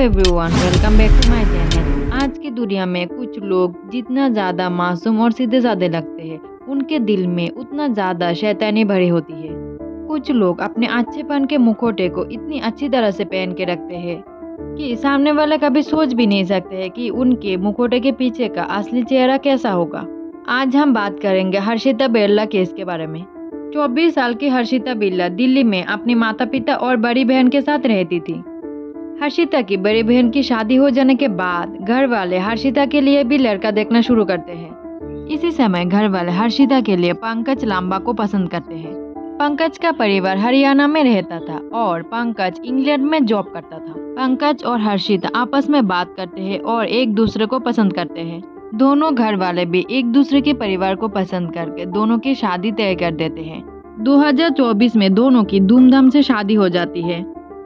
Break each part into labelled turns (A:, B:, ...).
A: Everyone, welcome back to my channel. आज की दुनिया में कुछ लोग जितना ज़्यादा मासूम और सीधे साधे लगते हैं, उनके दिल में उतना ज़्यादा शैतानी भरी होती है। कुछ लोग अपने अच्छेपन के मुखौटे को इतनी अच्छी तरह से पहन के रखते हैं कि सामने वाले कभी सोच भी नहीं सकते हैं कि उनके मुखौटे के पीछे का असली चेहरा कैसा होगा। आज हम बात करेंगे हर्षिता बिरला केस के बारे में। 24 साल की हर्षिता बिरला दिल्ली में अपने माता पिता और बड़ी बहन के साथ रहती थी। हर्षिता की बड़ी बहन की शादी हो जाने के बाद घर वाले हर्षिता के लिए भी लड़का देखना शुरू करते हैं। इसी समय घर वाले हर्षिता के लिए पंकज लांबा को पसंद करते हैं। पंकज का परिवार हरियाणा में रहता था और पंकज इंग्लैंड में जॉब करता था। पंकज और हर्षिता आपस में बात करते हैं और एक दूसरे को पसंद करते हैं। दोनों घर वाले भी एक दूसरे के परिवार को पसंद करके दोनों की शादी तय कर देते हैं। 2024 में दोनों की धूमधाम से शादी हो जाती है।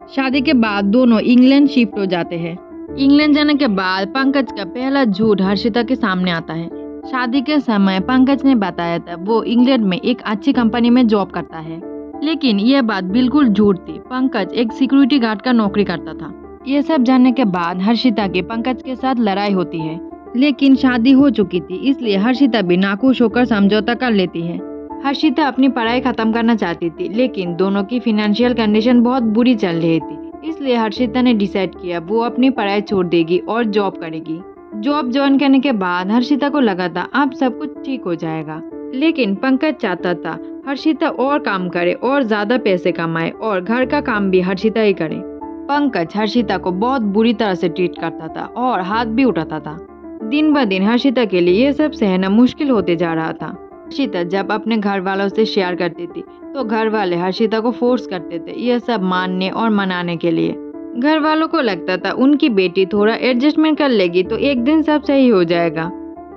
A: शादी के बाद दोनों इंग्लैंड शिफ्ट हो जाते हैं। इंग्लैंड जाने के बाद पंकज का पहला झूठ हर्षिता के सामने आता है। शादी के समय पंकज ने बताया था वो इंग्लैंड में एक अच्छी कंपनी में जॉब करता है, लेकिन यह बात बिल्कुल झूठ थी। पंकज एक सिक्योरिटी गार्ड का नौकरी करता था। ये सब जानने के बाद हर्षिता की पंकज के साथ लड़ाई होती है, लेकिन शादी हो चुकी थी इसलिए हर्षिता भी नाखुश होकर समझौता कर लेती है। हर्षिता अपनी पढ़ाई खत्म करना चाहती थी, लेकिन दोनों की फाइनेंशियल कंडीशन बहुत बुरी चल रही थी, इसलिए हर्षिता ने डिसाइड किया वो अपनी पढ़ाई छोड़ देगी और जॉब करेगी। जॉब ज्वाइन करने के बाद हर्षिता को लगा था अब सब कुछ ठीक हो जाएगा, लेकिन पंकज चाहता था हर्षिता और काम करे और ज्यादा पैसे कमाए और घर का काम भी हर्षिता ही करे। पंकज हर्षिता को बहुत बुरी तरह से ट्रीट करता था और हाथ भी उठाता था। दिन ब दिन हर्षिता के लिए यह सब सहना मुश्किल होते जा रहा था। हर्षिता जब अपने घर वालों से शेयर करती थी तो घर वाले हर्षिता को फोर्स करते थे यह सब मानने और मनाने के लिए। घर वालों को लगता था उनकी बेटी थोड़ा एडजस्टमेंट कर लेगी तो एक दिन सब सही हो जाएगा।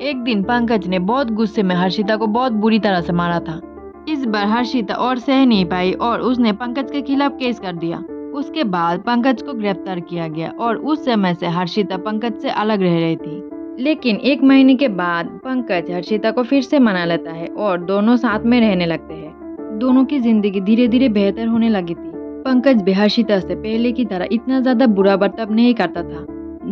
A: एक दिन पंकज ने बहुत गुस्से में हर्षिता को बहुत बुरी तरह से मारा था। इस बार हर्षिता और सह नहीं पाई और उसने पंकज के खिलाफ केस कर दिया। उसके बाद पंकज को गिरफ्तार किया गया और उस समय से हर्षिता पंकज से अलग रह रही थी। लेकिन एक महीने के बाद पंकज हर्षिता को फिर से मना लेता है और दोनों साथ में रहने लगते हैं। दोनों की जिंदगी धीरे धीरे बेहतर होने लगी थी। पंकज भी हर्षिता से पहले की तरह इतना ज्यादा बुरा बर्ताव नहीं करता था।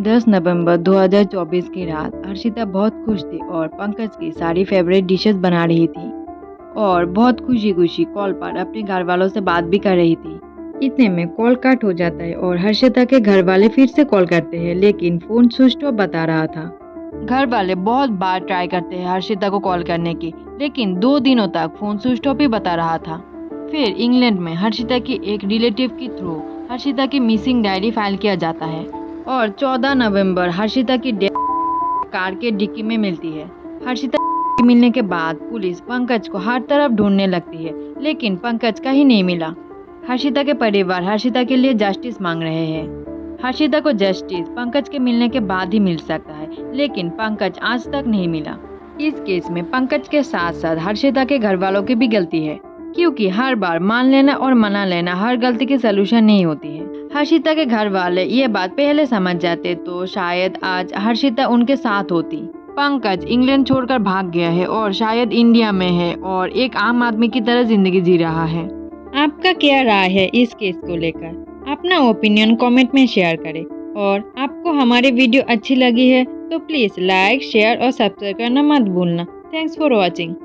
A: 10 नवंबर 2024 की रात हर्षिता बहुत खुश थी और पंकज की सारी फेवरेट डिशेस बना रही थी और बहुत खुशी खुशी कॉल पर अपने घर वालों से बात भी कर रही थी। इतने में कॉल कट हो जाता है और हर्षिता के घर वाले फिर से कॉल करते हैं, लेकिन फोन स्विच ऑफ बता रहा था। घर वाले बहुत बार ट्राई करते हैं हर्षिता को कॉल करने की, लेकिन 2 दिनों तक फोन स्विच ऑफ ही बता रहा था। फिर इंग्लैंड में हर्षिता की एक रिलेटिव के थ्रू हर्षिता की मिसिंग डायरी फाइल किया जाता है और 14 नवंबर हर्षिता की डेथ कार के डिक्की में मिलती है। हर्षिता मिलने के बाद पुलिस पंकज को हर तरफ ढूंढने लगती है, लेकिन पंकज कहीं नहीं मिला। हर्षिता के परिवार हर्षिता के लिए जस्टिस मांग रहे हैं। हर्षिता को जस्टिस पंकज के मिलने के बाद ही मिल सकता है, लेकिन पंकज आज तक नहीं मिला। इस केस में पंकज के साथ साथ हर्षिता के घर वालों की भी गलती है, क्योंकि हर बार मान लेना और मना लेना हर गलती की सलूशन नहीं होती है। हर्षिता के घर वाले ये बात पहले समझ जाते तो शायद आज हर्षिता उनके साथ होती। पंकज इंग्लैंड छोड़कर भाग गया है और शायद इंडिया में है और एक आम आदमी की तरह जिंदगी जी रहा है। आपका क्या राय है इस केस को लेकर? अपना ओपिनियन कमेंट में शेयर करें और आपको हमारी वीडियो अच्छी लगी है तो प्लीज़ लाइक, शेयर और सब्सक्राइब करना मत भूलना। Thanks for watching.